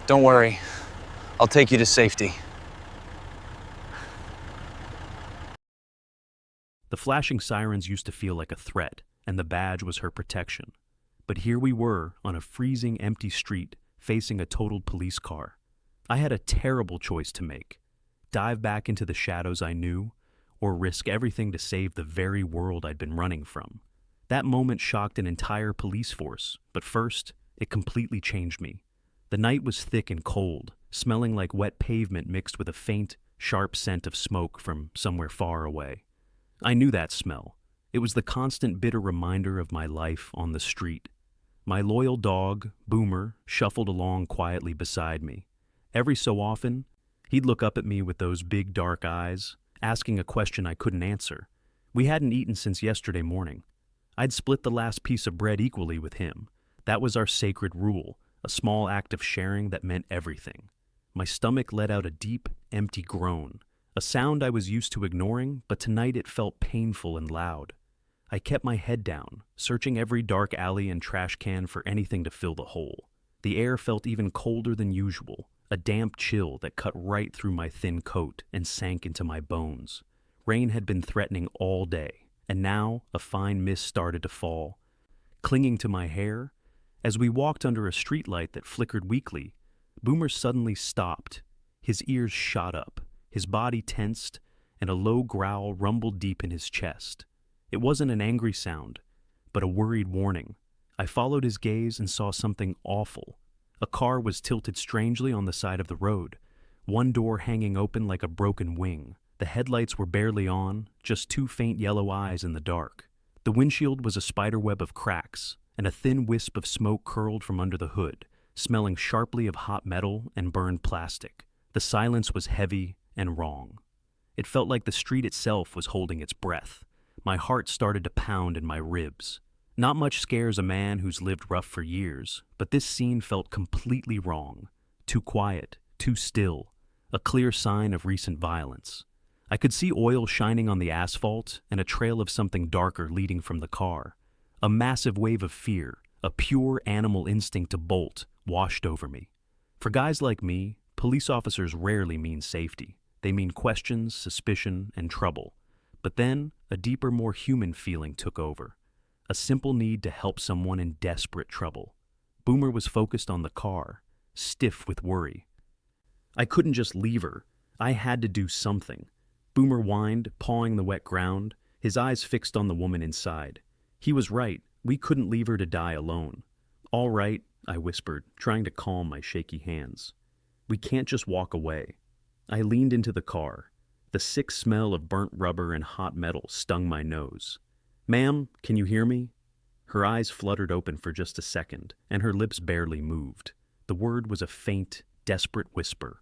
Don't worry. I'll take you to safety. The flashing sirens used to feel like a threat, and the badge was her protection. But here we were, on a freezing, empty street, facing a totaled police car. I had a terrible choice to make. Dive back into the shadows I knew, or risk everything to save the very world I'd been running from. That moment shocked an entire police force, but first, it completely changed me. The night was thick and cold, smelling like wet pavement mixed with a faint, sharp scent of smoke from somewhere far away. I knew that smell. It was the constant bitter reminder of my life on the street. My loyal dog, Boomer, shuffled along quietly beside me. Every so often, he'd look up at me with those big dark eyes, asking a question I couldn't answer. We hadn't eaten since yesterday morning. I'd split the last piece of bread equally with him. That was our sacred rule, a small act of sharing that meant everything. My stomach let out a deep, empty groan, a sound I was used to ignoring, but tonight it felt painful and loud. I kept my head down, searching every dark alley and trash can for anything to fill the hole. The air felt even colder than usual, a damp chill that cut right through my thin coat and sank into my bones. Rain had been threatening all day, and now a fine mist started to fall. Clinging to my hair, as we walked under a streetlight that flickered weakly, Boomer suddenly stopped. His ears shot up, his body tensed, and a low growl rumbled deep in his chest. It wasn't an angry sound, but a worried warning. I followed his gaze and saw something awful. A car was tilted strangely on the side of the road, one door hanging open like a broken wing. The headlights were barely on, just two faint yellow eyes in the dark. The windshield was a spiderweb of cracks, and a thin wisp of smoke curled from under the hood, smelling sharply of hot metal and burned plastic. The silence was heavy and wrong. It felt like the street itself was holding its breath. My heart started to pound in my ribs. Not much scares a man who's lived rough for years, but this scene felt completely wrong. Too quiet, too still, a clear sign of recent violence. I could see oil shining on the asphalt and a trail of something darker leading from the car. A massive wave of fear, a pure animal instinct to bolt, washed over me. For guys like me, police officers rarely mean safety. They mean questions, suspicion, and trouble. But then, a deeper, more human feeling took over. A simple need to help someone in desperate trouble. Boomer was focused on the car, stiff with worry. I couldn't just leave her. I had to do something. Boomer whined, pawing the wet ground, his eyes fixed on the woman inside. He was right. We couldn't leave her to die alone. "All right," I whispered, trying to calm my shaky hands. "We can't just walk away." I leaned into the car. The sick smell of burnt rubber and hot metal stung my nose. "Ma'am, can you hear me?" Her eyes fluttered open for just a second, and her lips barely moved. The word was a faint, desperate whisper.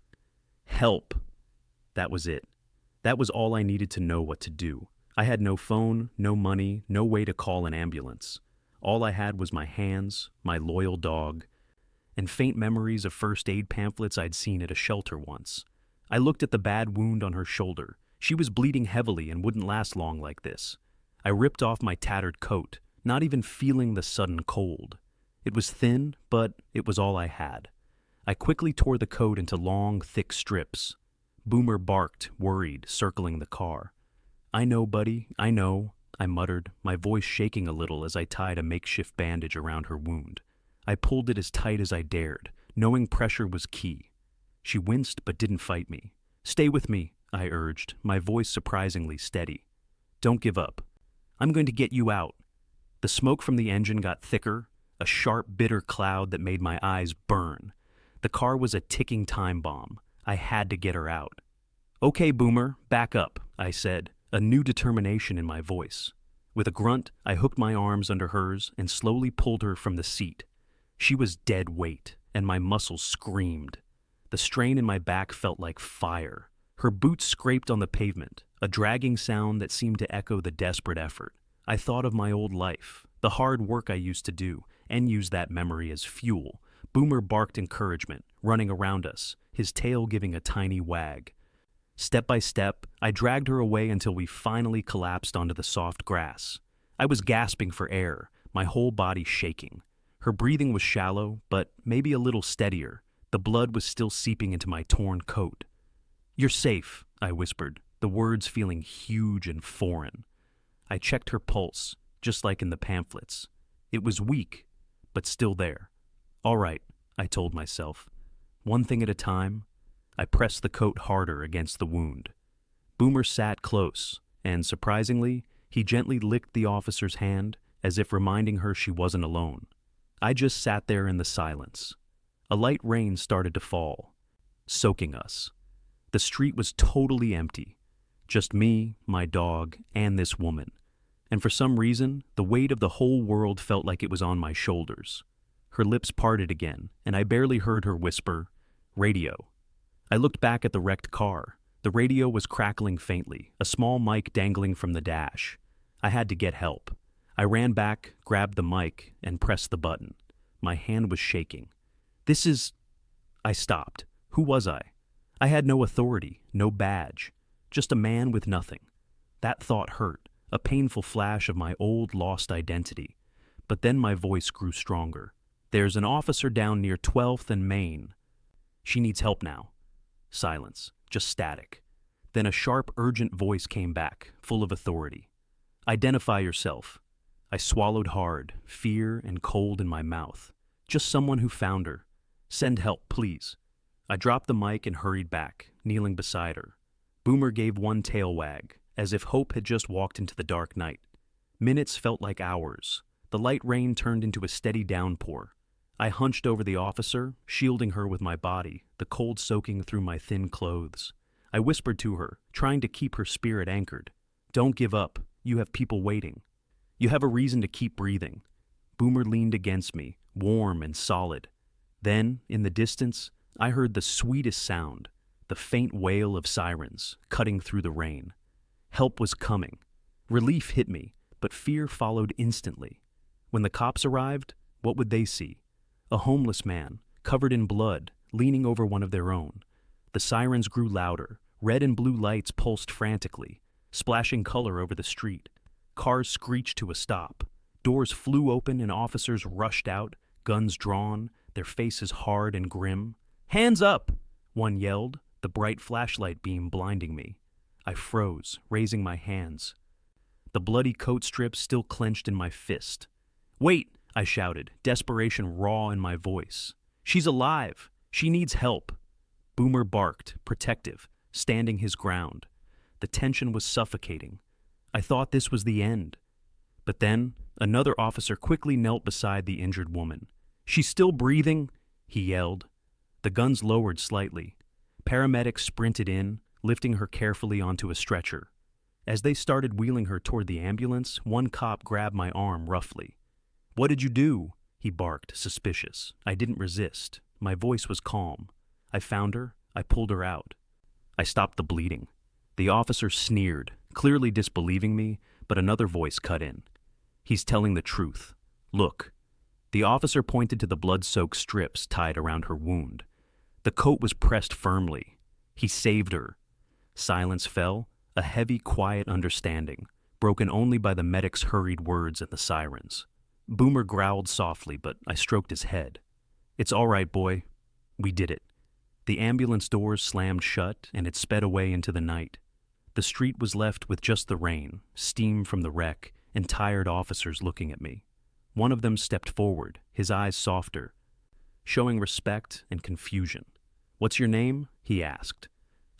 "Help!" That was it. That was all I needed to know what to do. I had no phone, no money, no way to call an ambulance. All I had was my hands, my loyal dog, and faint memories of first aid pamphlets I'd seen at a shelter once. I looked at the bad wound on her shoulder. She was bleeding heavily and wouldn't last long like this. I ripped off my tattered coat, not even feeling the sudden cold. It was thin, but it was all I had. I quickly tore the coat into long, thick strips. Boomer barked, worried, circling the car. "I know, buddy, I know," I muttered, my voice shaking a little as I tied a makeshift bandage around her wound. I pulled it as tight as I dared, knowing pressure was key. She winced but didn't fight me. "Stay with me," I urged, my voice surprisingly steady. "Don't give up. I'm going to get you out." The smoke from the engine got thicker, a sharp, bitter cloud that made my eyes burn. The car was a ticking time bomb. I had to get her out. "Okay, Boomer, back up," I said, a new determination in my voice. With a grunt, I hooked my arms under hers and slowly pulled her from the seat. She was dead weight, and my muscles screamed. The strain in my back felt like fire. Her boots scraped on the pavement, a dragging sound that seemed to echo the desperate effort. I thought of my old life, the hard work I used to do, and used that memory as fuel. Boomer barked encouragement, running around us, his tail giving a tiny wag. Step by step, I dragged her away until we finally collapsed onto the soft grass. I was gasping for air, my whole body shaking. Her breathing was shallow, but maybe a little steadier. The blood was still seeping into my torn coat. "You're safe," I whispered, the words feeling huge and foreign. I checked her pulse, just like in the pamphlets. It was weak, but still there. "All right," I told myself. One thing at a time. I pressed the coat harder against the wound. Boomer sat close, and surprisingly, he gently licked the officer's hand as if reminding her she wasn't alone. I just sat there in the silence. A light rain started to fall, soaking us. The street was totally empty. Just me, my dog, and this woman. And for some reason, the weight of the whole world felt like it was on my shoulders. Her lips parted again, and I barely heard her whisper, "Radio." I looked back at the wrecked car. The radio was crackling faintly, a small mic dangling from the dash. I had to get help. I ran back, grabbed the mic, and pressed the button. My hand was shaking. I stopped. Who was I? I had no authority, no badge, just a man with nothing. That thought hurt, a painful flash of my old lost identity. But then my voice grew stronger. "There's an officer down near 12th and Main. She needs help now." Silence, just static. Then a sharp, urgent voice came back, full of authority. "Identify yourself." I swallowed hard, fear and cold in my mouth. Just someone who found her. "Send help, please." I dropped the mic and hurried back, kneeling beside her. Boomer gave one tail wag, as if hope had just walked into the dark night. Minutes felt like hours. The light rain turned into a steady downpour. I hunched over the officer, shielding her with my body, the cold soaking through my thin clothes. I whispered to her, trying to keep her spirit anchored. "Don't give up. You have people waiting. You have a reason to keep breathing." Boomer leaned against me, warm and solid. Then, in the distance, I heard the sweetest sound, the faint wail of sirens, cutting through the rain. Help was coming. Relief hit me, but fear followed instantly. When the cops arrived, what would they see? A homeless man, covered in blood, leaning over one of their own. The sirens grew louder. Red and blue lights pulsed frantically, splashing color over the street. Cars screeched to a stop. Doors flew open and officers rushed out, guns drawn, their faces hard and grim. "Hands up!" one yelled, the bright flashlight beam blinding me. I froze, raising my hands. The bloody coat strip still clenched in my fist. "Wait!" I shouted, desperation raw in my voice. "She's alive! She needs help!" Boomer barked, protective, standing his ground. The tension was suffocating. I thought this was the end. But then, another officer quickly knelt beside the injured woman. "She's still breathing," he yelled. The guns lowered slightly. Paramedics sprinted in, lifting her carefully onto a stretcher. As they started wheeling her toward the ambulance, one cop grabbed my arm roughly. "What did you do?" he barked, suspicious. I didn't resist. My voice was calm. I found her. I pulled her out. I stopped the bleeding. The officer sneered, clearly disbelieving me, but another voice cut in. "He's telling the truth. Look." The officer pointed to the blood-soaked strips tied around her wound. The coat was pressed firmly. He saved her. Silence fell, a heavy, quiet understanding, broken only by the medic's hurried words and the sirens. Boomer growled softly, but I stroked his head. "It's all right, boy. We did it." The ambulance doors slammed shut, and it sped away into the night. The street was left with just the rain, steam from the wreck, and tired officers looking at me. One of them stepped forward, his eyes softer, showing respect and confusion. "What's your name?" he asked.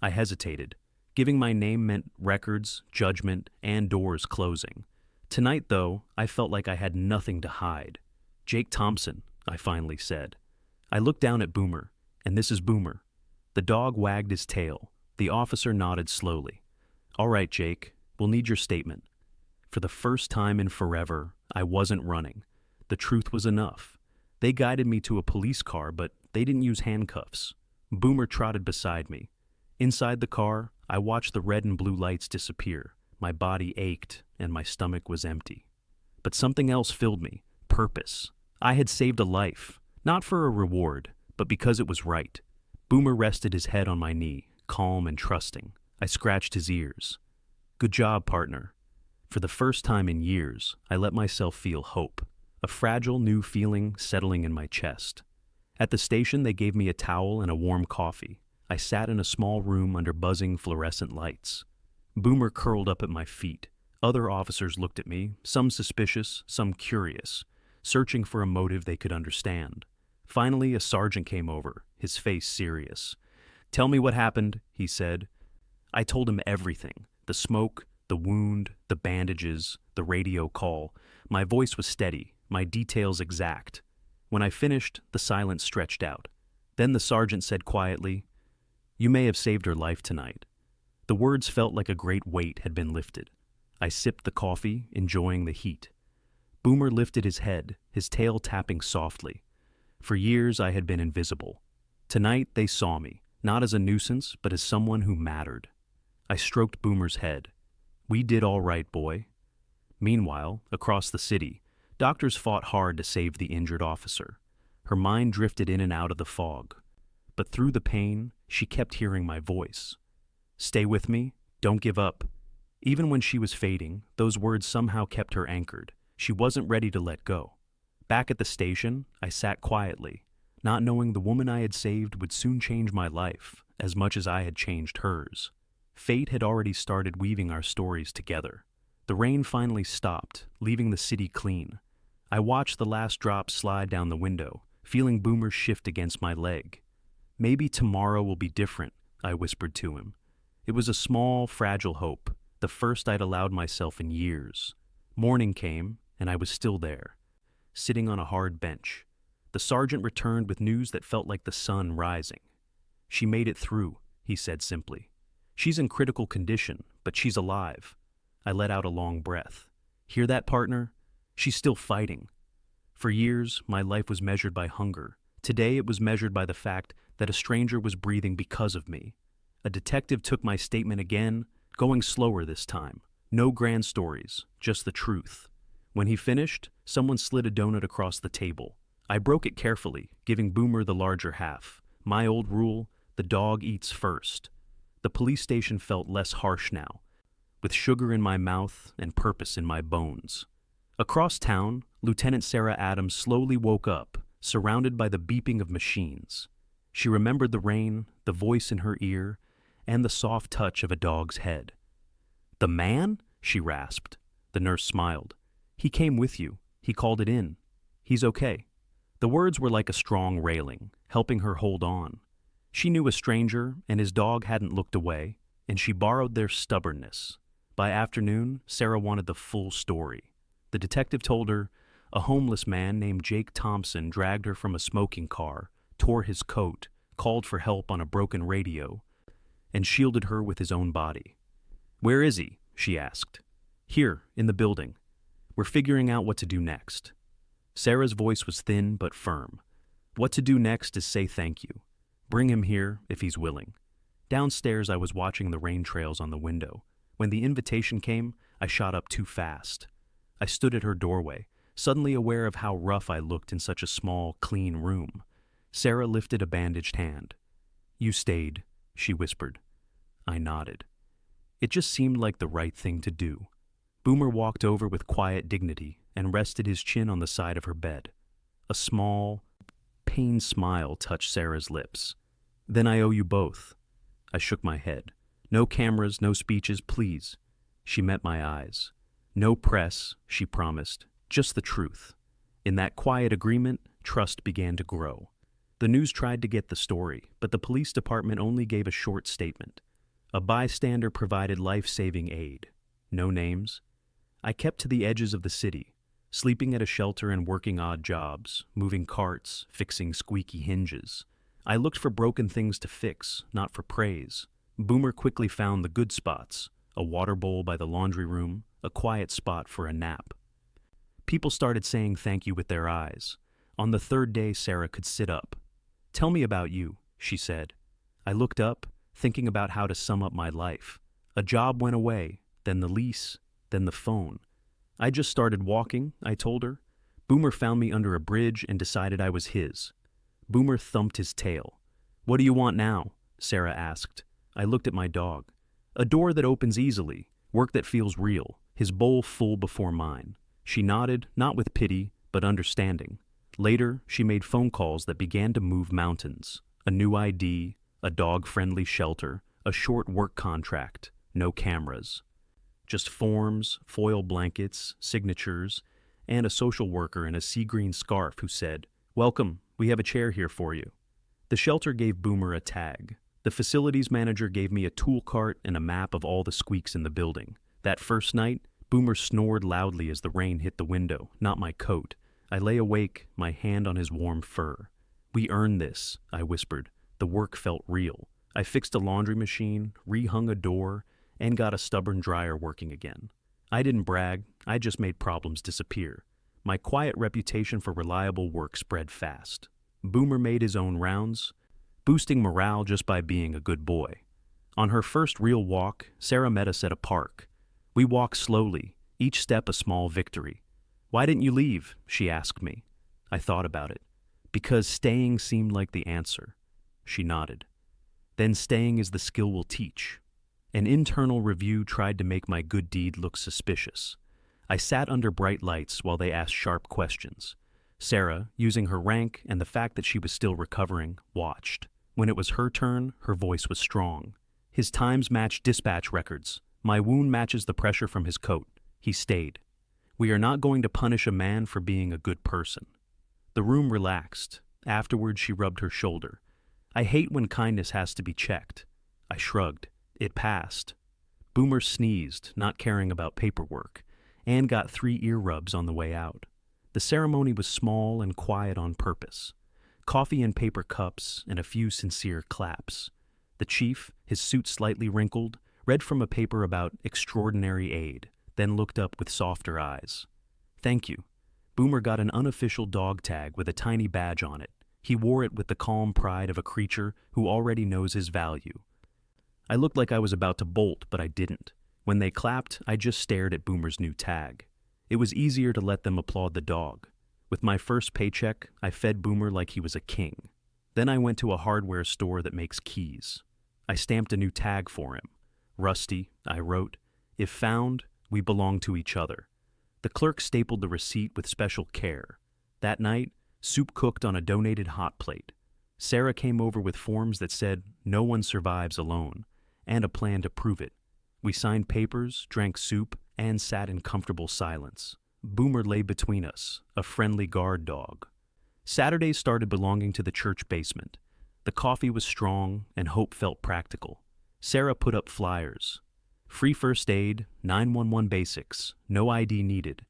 I hesitated. Giving my name meant records, judgment, and doors closing. Tonight, though, I felt like I had nothing to hide. "Jake Thompson," I finally said. I looked down at Boomer, and this is Boomer. The dog wagged his tail. The officer nodded slowly. "All right, Jake, we'll need your statement." For the first time in forever, I wasn't running. The truth was enough. They guided me to a police car, but they didn't use handcuffs. Boomer trotted beside me. Inside the car, I watched the red and blue lights disappear. My body ached, and my stomach was empty. But something else filled me, purpose. I had saved a life, not for a reward, but because it was right. Boomer rested his head on my knee, calm and trusting. I scratched his ears. "Good job, partner." For the first time in years, I let myself feel hope, a fragile new feeling settling in my chest. At the station, they gave me a towel and a warm coffee. I sat in a small room under buzzing fluorescent lights. Boomer curled up at my feet. Other officers looked at me, some suspicious, some curious, searching for a motive they could understand. Finally, a sergeant came over, his face serious. "Tell me what happened," he said. I told him everything. The smoke, the wound, the bandages, the radio call. My voice was steady, my details exact. When I finished, the silence stretched out. Then the sergeant said quietly, "You may have saved her life tonight." The words felt like a great weight had been lifted. I sipped the coffee, enjoying the heat. Boomer lifted his head, his tail tapping softly. For years I had been invisible. Tonight they saw me, not as a nuisance, but as someone who mattered. I stroked Boomer's head. "We did all right, boy." Meanwhile, across the city, doctors fought hard to save the injured officer. Her mind drifted in and out of the fog. But through the pain, she kept hearing my voice. "Stay with me. Don't give up." Even when she was fading, those words somehow kept her anchored. She wasn't ready to let go. Back at the station, I sat quietly, not knowing the woman I had saved would soon change my life, as much as I had changed hers. Fate had already started weaving our stories together. The rain finally stopped, leaving the city clean. I watched the last drop slide down the window, feeling Boomer shift against my leg. "Maybe tomorrow will be different," I whispered to him. It was a small, fragile hope, the first I'd allowed myself in years. Morning came, and I was still there, sitting on a hard bench. The sergeant returned with news that felt like the sun rising. "She made it through," he said simply. "She's in critical condition, but she's alive." I let out a long breath. "Hear that, partner? She's still fighting." For years, my life was measured by hunger. Today, it was measured by the fact that a stranger was breathing because of me. A detective took my statement again, going slower this time. No grand stories, just the truth. When he finished, someone slid a donut across the table. I broke it carefully, giving Boomer the larger half. My old rule, the dog eats first. The police station felt less harsh now, with sugar in my mouth and purpose in my bones. Across town, Lieutenant Sarah Adams slowly woke up, surrounded by the beeping of machines. She remembered the rain, the voice in her ear, and the soft touch of a dog's head. "The man?" she rasped. The nurse smiled. "He came with you. He called it in. He's okay." The words were like a strong railing, helping her hold on. She knew a stranger, and his dog hadn't looked away, and she borrowed their stubbornness. By afternoon, Sarah wanted the full story. The detective told her a homeless man named Jake Thompson dragged her from a smoking car, tore his coat, called for help on a broken radio, and shielded her with his own body. "Where is he?" she asked. "Here, in the building. We're figuring out what to do next." Sarah's voice was thin but firm. "What to do next is say thank you. Bring him here if he's willing." Downstairs, I was watching the rain trails on the window. When the invitation came, I shot up too fast. I stood at her doorway, suddenly aware of how rough I looked in such a small, clean room. Sarah lifted a bandaged hand. "You stayed," she whispered. I nodded. It just seemed like the right thing to do. Boomer walked over with quiet dignity and rested his chin on the side of her bed. A small, pained smile touched Sarah's lips. "Then I owe you both." I shook my head. "No cameras, no speeches, please." She met my eyes. "No press," she promised, "just the truth." In that quiet agreement, trust began to grow. The news tried to get the story, but the police department only gave a short statement. A bystander provided life-saving aid. No names. I kept to the edges of the city, sleeping at a shelter and working odd jobs, moving carts, fixing squeaky hinges. I looked for broken things to fix, not for praise. Boomer quickly found the good spots, a water bowl by the laundry room, a quiet spot for a nap. People started saying thank you with their eyes. On the third day, Sarah could sit up. "Tell me about you," she said. I looked up, thinking about how to sum up my life. A job went away, then the lease, then the phone. I just started walking, I told her. Boomer found me under a bridge and decided I was his. Boomer thumped his tail. "What do you want now?" Sarah asked. I looked at my dog. "A door that opens easily, work that feels real," his bowl full before mine. She nodded, not with pity, but understanding. Later, she made phone calls that began to move mountains. A new ID, a dog-friendly shelter, a short work contract, no cameras. Just forms, foil blankets, signatures, and a social worker in a sea green scarf who said, "Welcome, we have a chair here for you." The shelter gave Boomer a tag. The facilities manager gave me a tool cart and a map of all the squeaks in the building. That first night, Boomer snored loudly as the rain hit the window, not my coat. I lay awake, my hand on his warm fur. "We earned this," I whispered. The work felt real. I fixed a laundry machine, rehung a door, and got a stubborn dryer working again. I didn't brag, I just made problems disappear. My quiet reputation for reliable work spread fast. Boomer made his own rounds, boosting morale just by being a good boy. On her first real walk, Sarah met us at a park. We walked slowly, each step a small victory. "Why didn't you leave?" she asked me. I thought about it. "Because staying seemed like the answer." She nodded. "Then staying is the skill we'll teach." An internal review tried to make my good deed look suspicious. I sat under bright lights while they asked sharp questions. Sarah, using her rank and the fact that she was still recovering, watched. When it was her turn, her voice was strong. "His times match dispatch records. My wound matches the pressure from his coat. He stayed. We are not going to punish a man for being a good person." The room relaxed. Afterward, she rubbed her shoulder. "I hate when kindness has to be checked." I shrugged. It passed. Boomer sneezed, not caring about paperwork, and got 3 ear rubs on the way out. The ceremony was small and quiet on purpose. Coffee in paper cups and a few sincere claps. The chief, his suit slightly wrinkled, read from a paper about extraordinary aid, then looked up with softer eyes. "Thank you." Boomer got an unofficial dog tag with a tiny badge on it. He wore it with the calm pride of a creature who already knows his value. I looked like I was about to bolt, but I didn't. When they clapped, I just stared at Boomer's new tag. It was easier to let them applaud the dog. With my first paycheck, I fed Boomer like he was a king. Then I went to a hardware store that makes keys. I stamped a new tag for him. "Rusty," I wrote. "If found, we belong to each other." The clerk stapled the receipt with special care. That night, soup cooked on a donated hot plate. Sarah came over with forms that said, "No one survives alone," and a plan to prove it. We signed papers, drank soup, and sat in comfortable silence. Boomer lay between us, a friendly guard dog. Saturdays started belonging to the church basement. The coffee was strong, and hope felt practical. Sarah put up flyers. Free first aid, 911 basics, no ID needed.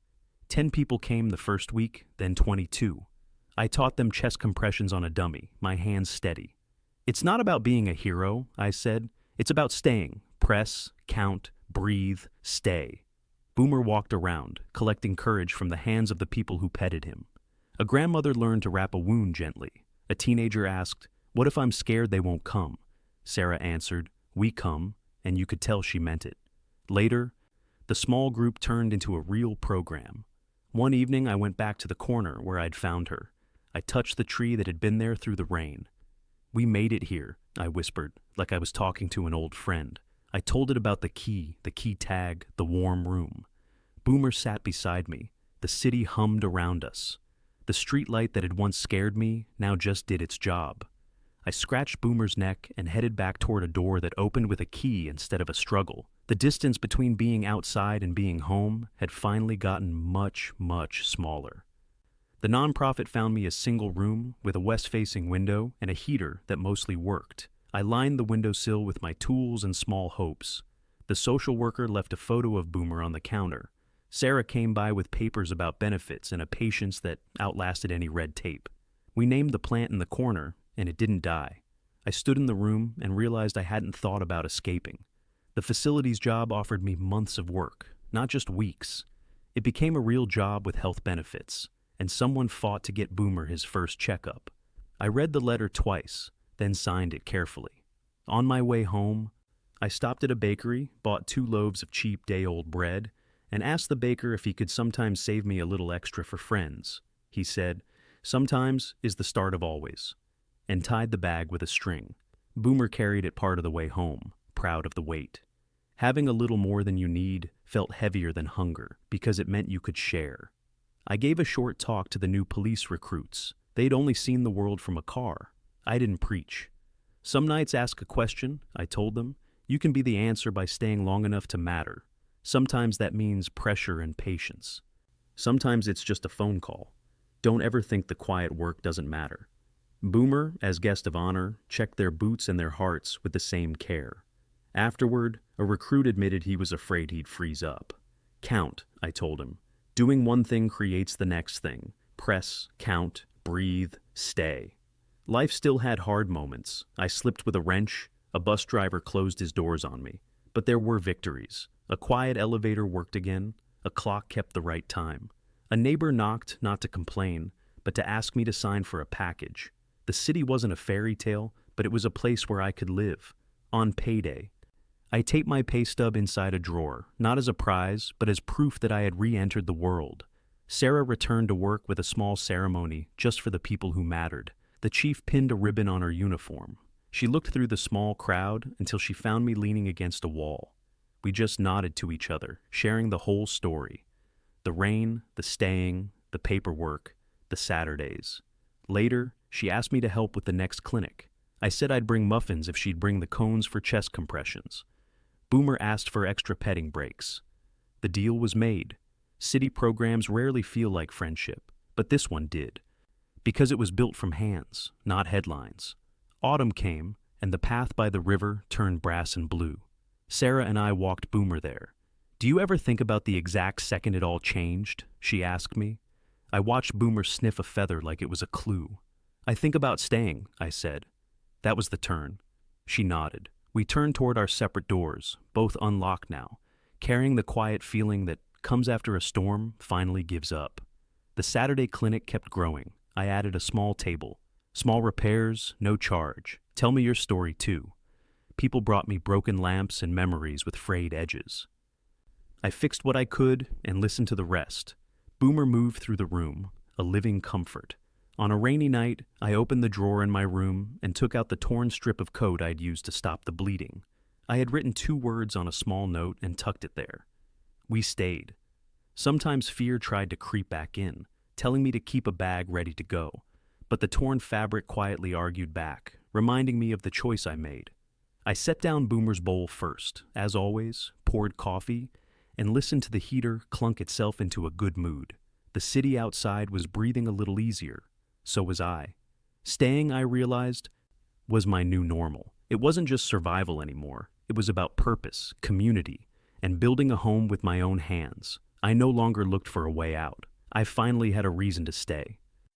10 people came the first week, then 22. I taught them chest compressions on a dummy, my hands steady. "It's not about being a hero," I said. "It's about staying. Press, count, breathe, stay." Boomer walked around, collecting courage from the hands of the people who petted him. A grandmother learned to wrap a wound gently. A teenager asked, "What if I'm scared they won't come?" Sarah answered, "We come," and you could tell she meant it. Later, the small group turned into a real program. One evening, I went back to the corner where I'd found her. I touched the tree that had been there through the rain. "We made it here," I whispered, like I was talking to an old friend. I told it about the key tag, the warm room. Boomer sat beside me. The city hummed around us. The streetlight that had once scared me now just did its job. I scratched Boomer's neck and headed back toward a door that opened with a key instead of a struggle. The distance between being outside and being home had finally gotten much, much smaller. The nonprofit found me a single room with a west-facing window and a heater that mostly worked. I lined the windowsill with my tools and small hopes. The social worker left a photo of Boomer on the counter. Sarah came by with papers about benefits and a patience that outlasted any red tape. We named the plant in the corner, and it didn't die. I stood in the room and realized I hadn't thought about escaping. The facilities job offered me months of work, not just weeks. It became a real job with health benefits, and someone fought to get Boomer his first checkup. I read the letter twice, then signed it carefully. On my way home, I stopped at a bakery, bought 2 loaves of cheap day-old bread, and asked the baker if he could sometimes save me a little extra for friends. He said, "Sometimes is the start of always," and tied the bag with a string. Boomer carried it part of the way home, proud of the weight. Having a little more than you need felt heavier than hunger because it meant you could share. I gave a short talk to the new police recruits. They'd only seen the world from a car. I didn't preach. Some nights ask a question, I told them. You can be the answer by staying long enough to matter. Sometimes that means pressure and patience. Sometimes it's just a phone call. Don't ever think the quiet work doesn't matter. Boomer, as guest of honor, checked their boots and their hearts with the same care. Afterward, a recruit admitted he was afraid he'd freeze up. Count, I told him. Doing one thing creates the next thing. Press, count, breathe, stay. Life still had hard moments. I slipped with a wrench. A bus driver closed his doors on me. But there were victories. A quiet elevator worked again. A clock kept the right time. A neighbor knocked, not to complain, but to ask me to sign for a package. The city wasn't a fairy tale, but it was a place where I could live. On payday. I taped my pay stub inside a drawer, not as a prize, but as proof that I had re-entered the world. Sarah returned to work with a small ceremony just for the people who mattered. The chief pinned a ribbon on her uniform. She looked through the small crowd until she found me leaning against a wall. We just nodded to each other, sharing the whole story. The rain, the staying, the paperwork, the Saturdays. Later, she asked me to help with the next clinic. I said I'd bring muffins if she'd bring the cones for chest compressions. Boomer asked for extra petting breaks. The deal was made. City programs rarely feel like friendship, but this one did. Because it was built from hands, not headlines. Autumn came, and the path by the river turned brass and blue. Sarah and I walked Boomer there. "Do you ever think about the exact second it all changed?" she asked me. I watched Boomer sniff a feather like it was a clue. "I think about staying," I said. That was the turn. She nodded. We turned toward our separate doors, both unlocked now, carrying the quiet feeling that comes after a storm finally gives up. The Saturday clinic kept growing. I added a small table. Small repairs, no charge. Tell me your story too. People brought me broken lamps and memories with frayed edges. I fixed what I could and listened to the rest. Boomer moved through the room, a living comfort. On a rainy night, I opened the drawer in my room and took out the torn strip of coat I'd used to stop the bleeding. I had written 2 words on a small note and tucked it there. We stayed. Sometimes fear tried to creep back in, telling me to keep a bag ready to go. But the torn fabric quietly argued back, reminding me of the choice I made. I set down Boomer's bowl first, as always, poured coffee, and listened to the heater clunk itself into a good mood. The city outside was breathing a little easier. So was I. Staying, I realized, was my new normal. It wasn't just survival anymore. It was about purpose, community, and building a home with my own hands. I no longer looked for a way out. I finally had a reason to stay.